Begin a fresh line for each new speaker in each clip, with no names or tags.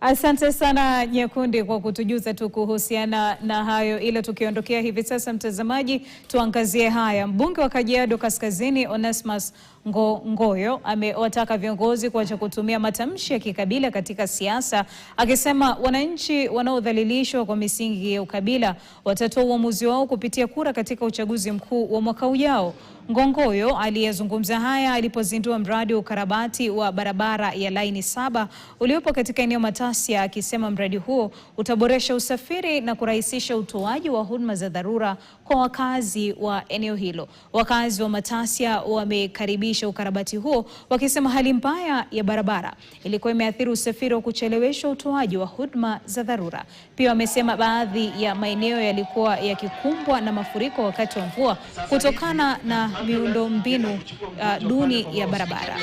Asante sana Nyakundi kwa kutujuza tu kuhusiana na hayo. Ila tukiondokea hivi sasa, mtazamaji, tuangazie haya. Mbunge wa Kajiado Kaskazini Onesmus Ngoyo amewataka viongozi kuacha kutumia matamshi ya kikabila katika siasa, akisema wananchi wanaodhalilishwa kwa misingi ya ukabila watatoa uamuzi wao kupitia kura katika uchaguzi mkuu wa mwaka ujao. Ngoyo aliyezungumza haya alipozindua mradi wa ukarabati wa barabara ya laini 7 uliopo katika eneo Matasia, akisema mradi huo utaboresha usafiri na kurahisisha utoaji wa huduma za dharura kwa wakazi wa eneo hilo. Wakazi wa Matasia wamekaribisha ukarabati huo, wakisema hali mbaya ya barabara ilikuwa imeathiri usafiri wa kuchelewesha utoaji wa huduma za dharura. Pia wamesema baadhi ya maeneo yalikuwa yakikumbwa na mafuriko wakati wa mvua kutokana na miundombinu duni ya barabara.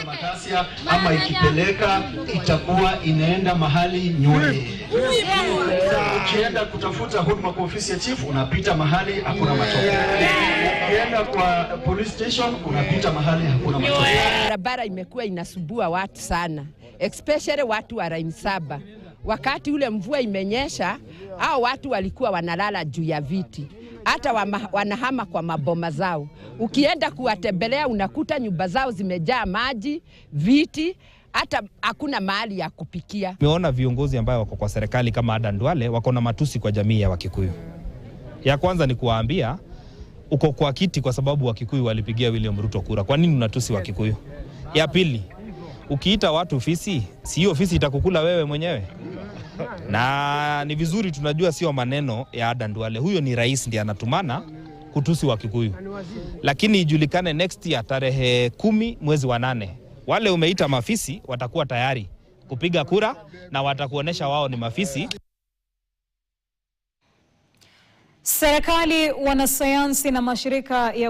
Ama ikipeleka itakuwa inaenda mahali nywe. Ukienda kutafuta huduma kwa ofisi ya chief unapita mahali hakuna matope. Ukienda kwa police station unapita mahali hakuna matope.
Barabara imekuwa inasumbua watu sana, especially watu wa line 7. Wakati ule mvua imenyesha, hao watu walikuwa wanalala juu ya viti. Hata wanahama kwa maboma zao. Ukienda kuwatembelea unakuta nyumba zao zimejaa maji, viti, hata hakuna mahali ya kupikia.
Nimeona viongozi ambao wako kwa serikali kama Adan Duale wako na matusi kwa jamii ya Wakikuyu. Ya kwanza ni kuwaambia uko kwa kiti kwa sababu Wakikuyu walipigia William Ruto kura. Kwa nini unatusi Wakikuyu? Ya pili, ukiita watu ofisi, si hiyo ofisi itakukula wewe mwenyewe? Na ni vizuri tunajua sio maneno ya Adan Duale. Huyo ni rais ndiye anatumana kutusi Wakikuyu. Lakini ijulikane next year tarehe 10 mwezi wa 8. Wale umeita mafisi watakuwa tayari kupiga kura na watakuonesha wao ni mafisi.
Serikali, wanasayansi na mashirika ya